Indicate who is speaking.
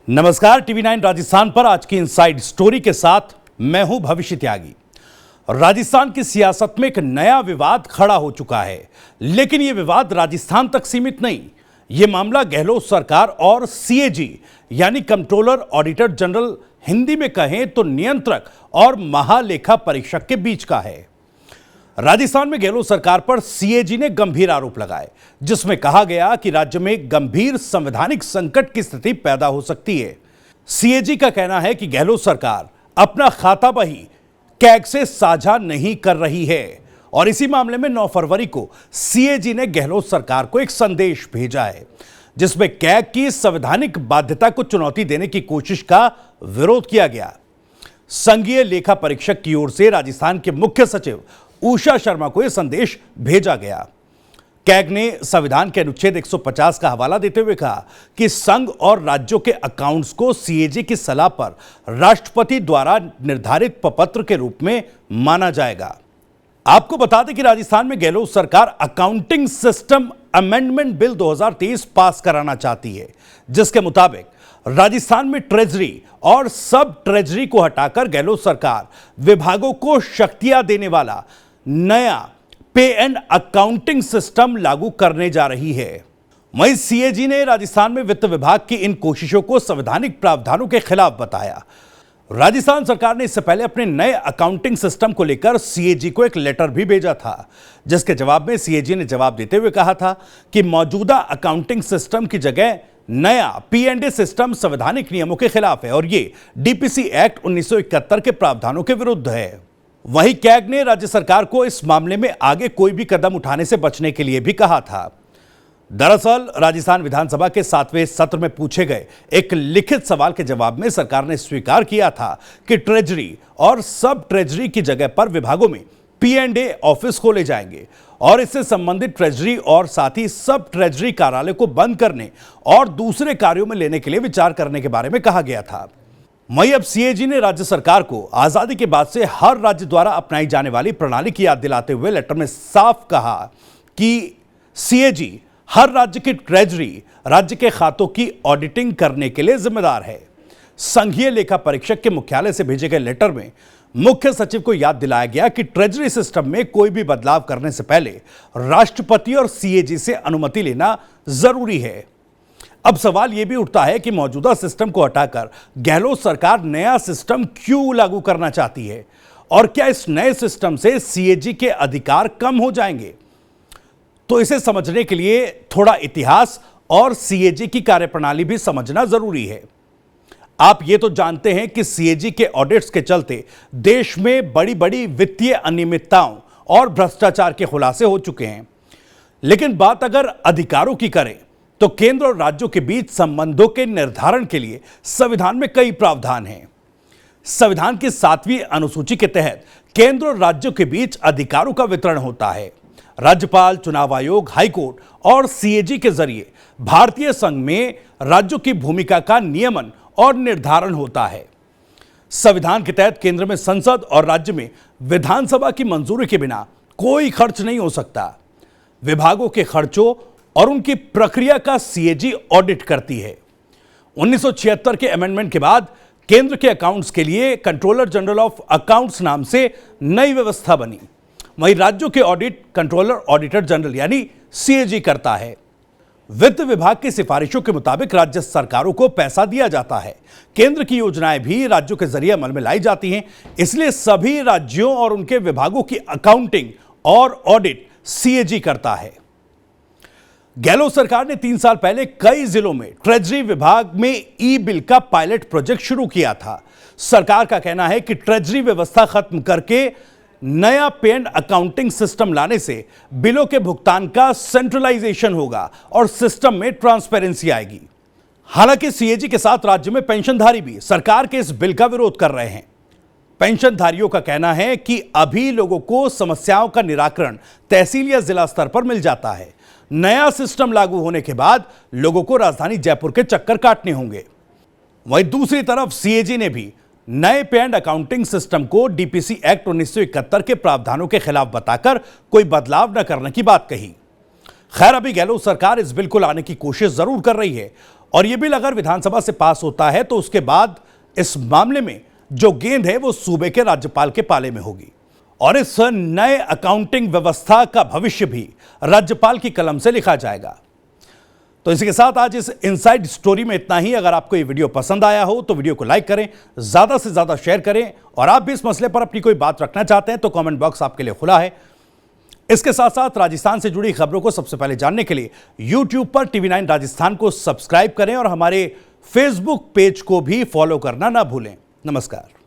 Speaker 1: नमस्कार, टीवी 9 राजस्थान पर आज की इनसाइड स्टोरी के साथ मैं हूं भविष्य त्यागी। राजस्थान की सियासत में एक नया विवाद खड़ा हो चुका है, लेकिन यह विवाद राजस्थान तक सीमित नहीं। यह मामला गहलोत सरकार और सीएजी यानी कंट्रोलर ऑडिटर जनरल, हिंदी में कहें तो नियंत्रक और महालेखा परीक्षक के बीच का है। राजस्थान में गहलोत सरकार पर सीएजी ने गंभीर आरोप लगाए, जिसमें कहा गया कि राज्य में गंभीर संवैधानिक संकट की स्थिति पैदा हो सकती है। सीएजी का कहना है कि गहलोत सरकार अपना खाता बही कैग से साझा नहीं कर रही है और इसी मामले में 9 फरवरी को सीएजी ने गहलोत सरकार को एक संदेश भेजा है, जिसमें कैग की संवैधानिक बाध्यता को चुनौती देने की कोशिश का विरोध किया गया। संघीय लेखा परीक्षक की ओर से राजस्थान के मुख्य सचिव उषा शर्मा को यह संदेश भेजा गया। कैग ने संविधान के अनुच्छेद 150 का हवाला देते हुए कहा कि संघ और राज्यों के अकाउंट्स को सीएजी की सलाह पर राष्ट्रपति द्वारा निर्धारित प्रपत्र के रूप में माना जाएगा। आपको बता दें कि राजस्थान में गहलोत सरकार अकाउंटिंग सिस्टम अमेंडमेंट बिल 2023 पास कराना चाहती है, जिसके मुताबिक राजस्थान में ट्रेजरी और सब ट्रेजरी को हटाकर गहलोत सरकार विभागों को शक्तियां देने वाला नया पे एंड अकाउंटिंग सिस्टम लागू करने जा रही है। वहीं सीएजी ने राजस्थान में वित्त विभाग की इन कोशिशों को संवैधानिक प्रावधानों के खिलाफ बताया। राजस्थान सरकार ने इससे पहले अपने नए अकाउंटिंग सिस्टम को लेकर सीएजी को एक लेटर भी भेजा था, जिसके जवाब में सीएजी ने जवाब देते हुए कहा था कि मौजूदा अकाउंटिंग सिस्टम की जगह नया पीएनडे सिस्टम संवैधानिक नियमों के खिलाफ है और ये डीपीसी एक्ट 1971 के प्रावधानों के विरुद्ध है। वहीं कैग ने राज्य सरकार को इस मामले में आगे कोई भी कदम उठाने से बचने के लिए भी कहा था। दरअसल राजस्थान विधानसभा के 7वें सत्र में पूछे गए एक लिखित सवाल के जवाब में सरकार ने स्वीकार किया था कि ट्रेजरी और सब ट्रेजरी की जगह पर विभागों में पीएनडे ऑफिस खोले जाएंगे और इससे संबंधित ट्रेजरी और साथ ही सब ट्रेजरी कार्यालय को बंद करने और दूसरे कार्यों में लेने के लिए विचार करने के बारे में कहा गया था। वहीं अब सीएजी ने राज्य सरकार को आजादी के बाद से हर राज्य द्वारा अपनाई जाने वाली प्रणाली की याद दिलाते हुए लेटर में साफ कहा कि सीएजी हर राज्य की ट्रेजरी राज्य के खातों की ऑडिटिंग करने के लिए जिम्मेदार है। संघीय लेखा परीक्षक के मुख्यालय से भेजे गए लेटर में मुख्य सचिव को याद दिलाया गया कि ट्रेजरी सिस्टम में कोई भी बदलाव करने से पहले राष्ट्रपति और सीएजी से अनुमति लेना जरूरी है। अब सवाल यह भी उठता है कि मौजूदा सिस्टम को हटाकर गहलोत सरकार नया सिस्टम क्यों लागू करना चाहती है और क्या इस नए सिस्टम से सीएजी के अधिकार कम हो जाएंगे? तो इसे समझने के लिए थोड़ा इतिहास और सीएजी की कार्यप्रणाली भी समझना जरूरी है। आप ये तो जानते हैं कि सीएजी के ऑडिट्स के चलते देश में बड़ी बड़ी वित्तीय अनियमितताओं और भ्रष्टाचार के खुलासे हो चुके हैं, लेकिन बात अगर अधिकारों की करें तो केंद्र और राज्यों के बीच संबंधों के निर्धारण के लिए संविधान में कई प्रावधान हैं। संविधान की 7वीं अनुसूची के तहत केंद्र और राज्यों के बीच अधिकारों का वितरण होता है। राज्यपाल, चुनाव आयोग, हाईकोर्ट और सीएजी के जरिए भारतीय संघ में राज्यों की भूमिका का नियमन और निर्धारण होता है। संविधान के तहत केंद्र में संसद और राज्य में विधानसभा की मंजूरी के बिना कोई खर्च नहीं हो सकता। विभागों के खर्चों और उनकी प्रक्रिया का सीएजी ऑडिट करती है। 1976 के अमेंडमेंट के बाद केंद्र के अकाउंट्स के लिए कंट्रोलर जनरल ऑफ अकाउंट्स नाम से नई व्यवस्था बनी। वहीं राज्यों के ऑडिट कंट्रोलर ऑडिटर जनरल यानी सीएजी करता है। वित्त विभाग की सिफारिशों के मुताबिक राज्य सरकारों को पैसा दिया जाता है। केंद्र की योजनाएं भी राज्यों के जरिए अमल में लाई जाती हैं, इसलिए सभी राज्यों और उनके विभागों की अकाउंटिंग और ऑडिट सीएजी करता है। गहलोत सरकार ने 3 साल पहले कई जिलों में ट्रेजरी विभाग में ई बिल का पायलट प्रोजेक्ट शुरू किया था। सरकार का कहना है कि ट्रेजरी व्यवस्था खत्म करके नया पे एंड अकाउंटिंग सिस्टम लाने से बिलों के भुगतान का सेंट्रलाइजेशन होगा और सिस्टम में ट्रांसपेरेंसी आएगी। हालांकि सीएजी के साथ राज्य में पेंशनधारी भी सरकार के इस बिल का विरोध कर रहे हैं। पेंशनधारियों का कहना है कि अभी लोगों को समस्याओं का निराकरण तहसील या जिला स्तर पर मिल जाता है। नया सिस्टम लागू होने के बाद लोगों को राजधानी जयपुर के चक्कर काटने होंगे। वहीं दूसरी तरफ सीएजी ने भी नए पे एंड अकाउंटिंग सिस्टम को डीपीसी एक्ट 1971 के प्रावधानों के खिलाफ बताकर कोई बदलाव न करने की बात कही। खैर, अभी गहलोत सरकार इस बिल को लाने की कोशिश जरूर कर रही है और यह बिल अगर विधानसभा से पास होता है तो उसके बाद इस मामले में जो गेंद है वो सूबे के राज्यपाल के पाले में होगी और इस नए अकाउंटिंग व्यवस्था का भविष्य भी राज्यपाल की कलम से लिखा जाएगा। तो इसी के साथ आज इस इनसाइड स्टोरी में इतना ही। अगर आपको ये वीडियो पसंद आया हो तो वीडियो को लाइक करें, ज्यादा से ज्यादा शेयर करें और आप भी इस मसले पर अपनी कोई बात रखना चाहते हैं तो कमेंट बॉक्स आपके लिए खुला है। इसके साथ साथ राजस्थान से जुड़ी खबरों को सबसे पहले जानने के लिए YouTube पर TV9 राजस्थान को सब्सक्राइब करें और हमारे फेसबुक पेज को भी फॉलो करना ना भूलें। नमस्कार।